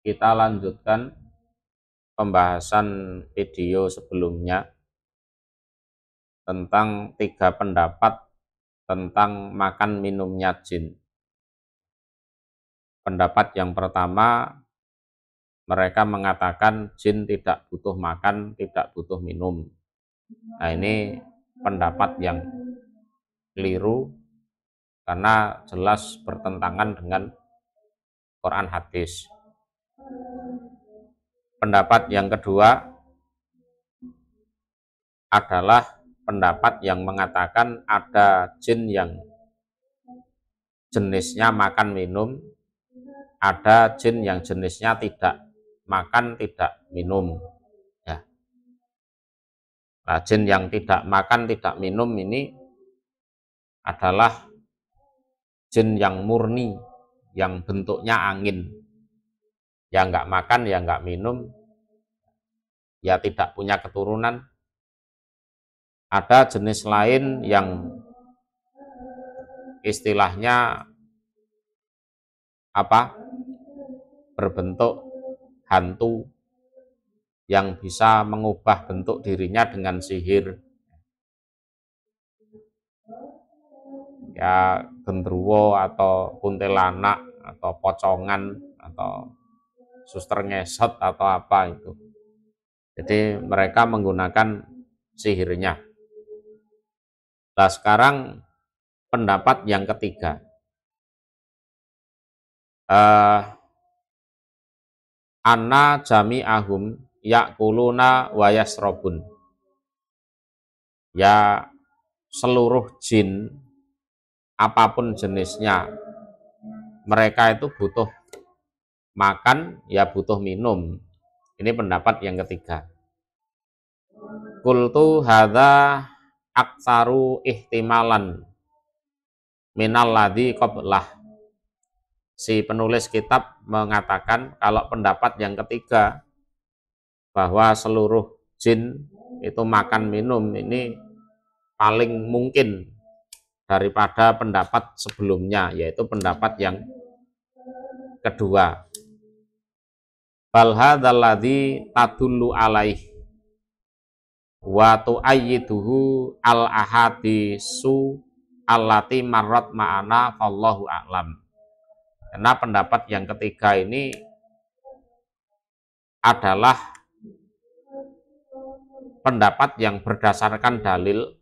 kita lanjutkan pembahasan video sebelumnya tentang 3 pendapat tentang makan minumnya jin. Pendapat yang pertama, mereka mengatakan jin tidak butuh makan, tidak butuh minum. Nah, ini pendapat yang keliru karena jelas bertentangan dengan Quran hadis. Pendapat yang kedua adalah pendapat yang mengatakan ada jin yang jenisnya makan minum, ada jin yang jenisnya tidak makan tidak minum. Ya. Nah, jin yang tidak makan tidak minum ini adalah jin yang murni, yang bentuknya angin. Ya nggak makan, ya nggak minum, ya tidak punya keturunan. Ada jenis lain yang istilahnya berbentuk hantu yang bisa mengubah bentuk dirinya dengan sihir. Ya gendruwo atau kuntilanak atau pocongan atau suster ngesot atau apa itu. Jadi mereka menggunakan sihirnya. Nah, sekarang pendapat yang ketiga. Anna jami'ahum ya'kuluna wa yasrobun. Ya seluruh jin apapun jenisnya, mereka itu butuh makan, ya butuh minum. Ini pendapat yang ketiga. Qultu hadza aktsaru ihtimalan minal ladzi qablah. Si penulis kitab mengatakan kalau pendapat yang ketiga bahwa seluruh jin itu makan minum ini paling mungkin daripada pendapat sebelumnya, yaitu pendapat yang kedua. Bal hadzal ladzi tadullu alaih wa tu'ayyiduhu al ahadisu allati marrat ma'ana fallahu a'lam. Karena pendapat yang ketiga ini adalah pendapat yang berdasarkan dalil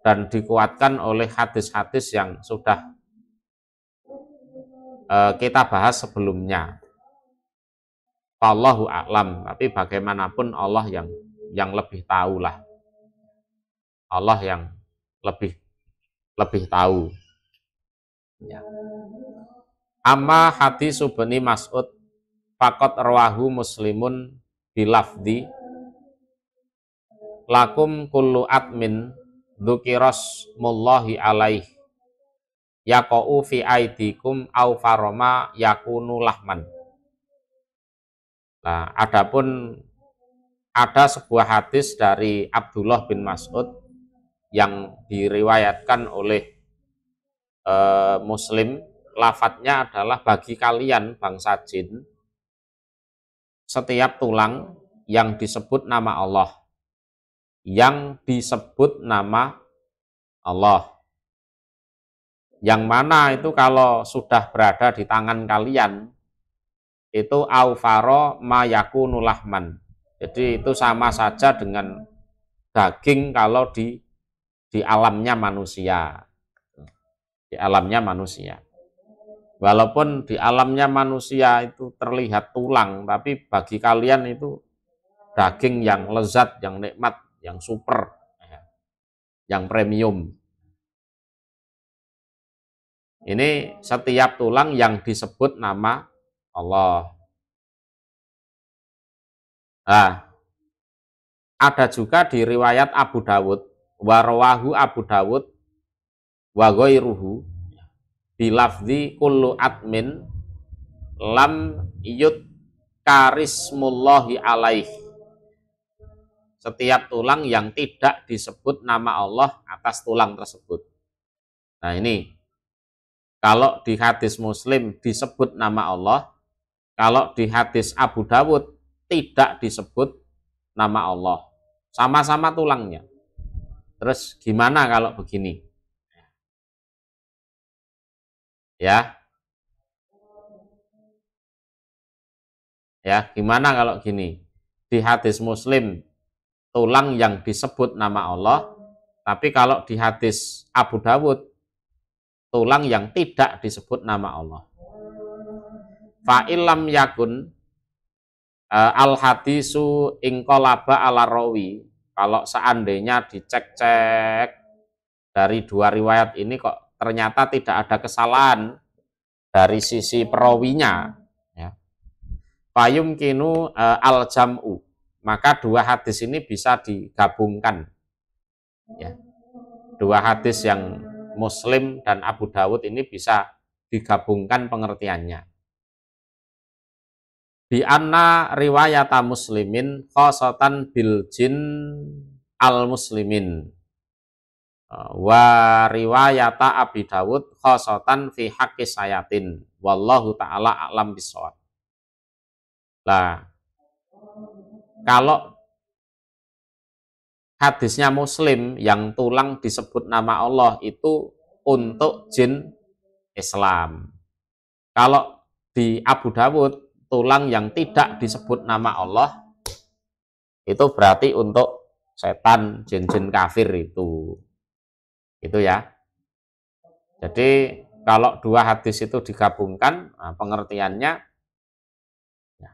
dan dikuatkan oleh hadis-hadis yang sudah kita bahas sebelumnya. Wallahu a'lam, tapi bagaimanapun Allah yang lebih tahu lah. Allah yang lebih tahu. Ya. Amma hadis Bani Mas'ud faqat rawahu Muslimun bilafdi lakum kullu atmin dzukiras mullahi alaih yaqau fi aidikum au faroma yakunu lahman. Nah, adapun ada sebuah hadis dari Abdullah bin Mas'ud yang diriwayatkan oleh Muslim, lafadznya adalah bagi kalian bangsa jin setiap tulang yang disebut nama Allah, yang disebut nama Allah, yang mana itu kalau sudah berada di tangan kalian itu aufaro mayakunu lahman. Jadi itu sama saja dengan daging kalau di alamnya manusia. Di alamnya manusia. Walaupun di alamnya manusia itu terlihat tulang, tapi bagi kalian itu daging yang lezat, yang nikmat, yang super, yang premium. Ini setiap tulang yang disebut nama Allah. Nah, ada juga di riwayat Abu Dawud, warawahu Abu Dawud wa ghairuhu bilafzi kullu atmin lam yut karismullahi alaih. Setiap tulang yang tidak disebut nama Allah atas tulang tersebut. Nah, ini kalau di hadis Muslim disebut nama Allah, Kalau di hadis Abu Dawud tidak disebut nama Allah, sama-sama tulangnya. Terus gimana kalau begini? Ya, gimana kalau gini? Di hadis Muslim tulang yang disebut nama Allah, tapi kalau di hadis Abu Dawud tulang yang tidak disebut nama Allah. Fa'ilam yakun al hadisu ingkolaba ala rawi. Kalau seandainya dicek-cek dari dua riwayat ini kok ternyata tidak ada kesalahan dari sisi perawinya, ya. Fayum kinu al jam'u, maka dua hadis ini bisa digabungkan, ya. Dua hadis yang Muslim dan Abu Dawud ini bisa digabungkan pengertiannya. Bi anna riwayata muslimin khosatan bil jin al muslimin wa riwayata Abi Dawud khosatan fi haqqi sayatin wallahu ta'ala a'lam bishawab. Nah, kalau hadisnya Muslim yang tulang disebut nama Allah itu untuk jin Islam. Kalau di Abu Dawud tulang yang tidak disebut nama Allah itu berarti untuk setan, jin-jin kafir itu ya. Jadi kalau dua hadis itu digabungkan, nah, pengertiannya ya,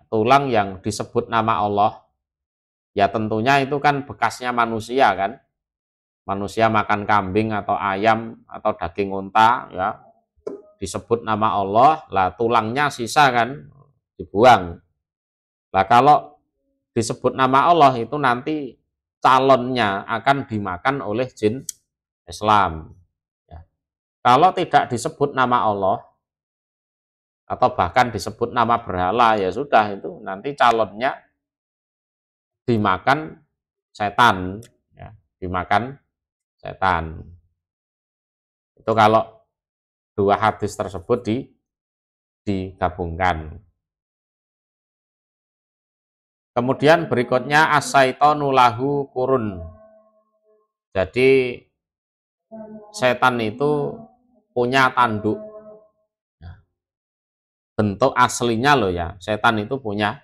tulang yang disebut nama Allah, ya tentunya itu kan bekasnya manusia kan, manusia makan kambing atau ayam atau daging unta, ya disebut nama Allah, lah tulangnya sisa kan, dibuang. Lah kalau disebut nama Allah itu nanti calonnya akan dimakan oleh jin Islam. Ya. Kalau tidak disebut nama Allah atau bahkan disebut nama berhala, ya sudah itu nanti calonnya dimakan setan, ya, dimakan setan. Itu kalau dua hadis tersebut digabungkan. Kemudian berikutnya as-syaitanu lahu kurun. Jadi setan itu punya tanduk. Bentuk aslinya loh ya, setan itu punya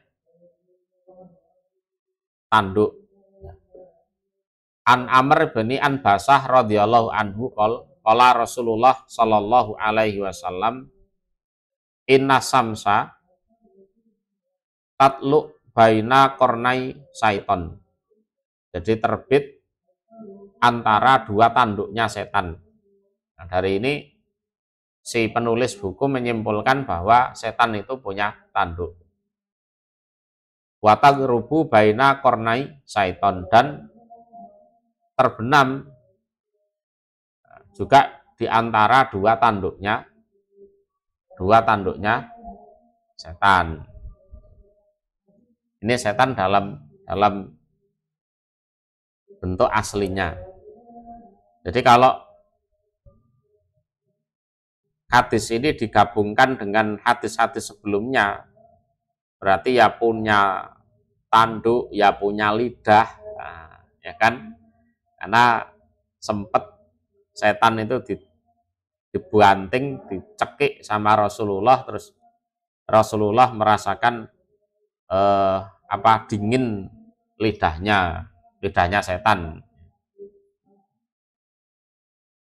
tanduk. An Amr bin An Basah radhiyallahu anhu qala Rasulullah sallallahu alaihi wasallam inna samsa tatlu baina kornai syaiton. Jadi terbit antara dua tanduknya setan. Nah, dari ini si penulis buku menyimpulkan bahwa setan itu punya tanduk. Watagrubu baina kornai syaiton, dan terbenam juga di antara dua tanduknya setan. Ini setan dalam bentuk aslinya. Jadi kalau hadis ini digabungkan dengan hadis-hadis sebelumnya, berarti ya punya tanduk, ya punya lidah, nah, ya kan? Karena sempat setan itu dibanting, dicekik sama Rasulullah, terus Rasulullah merasakan dingin lidahnya setan.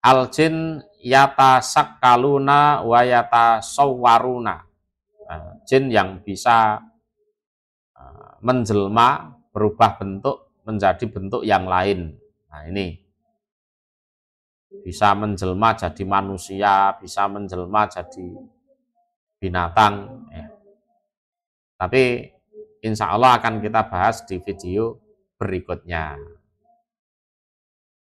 Al-jin yatasakkaluna wa yatasawwaruna. Jin yang bisa menjelma, berubah bentuk menjadi bentuk yang lain. Nah, ini bisa menjelma jadi manusia, bisa menjelma jadi binatang, ya. Tapi insya Allah akan kita bahas di video berikutnya.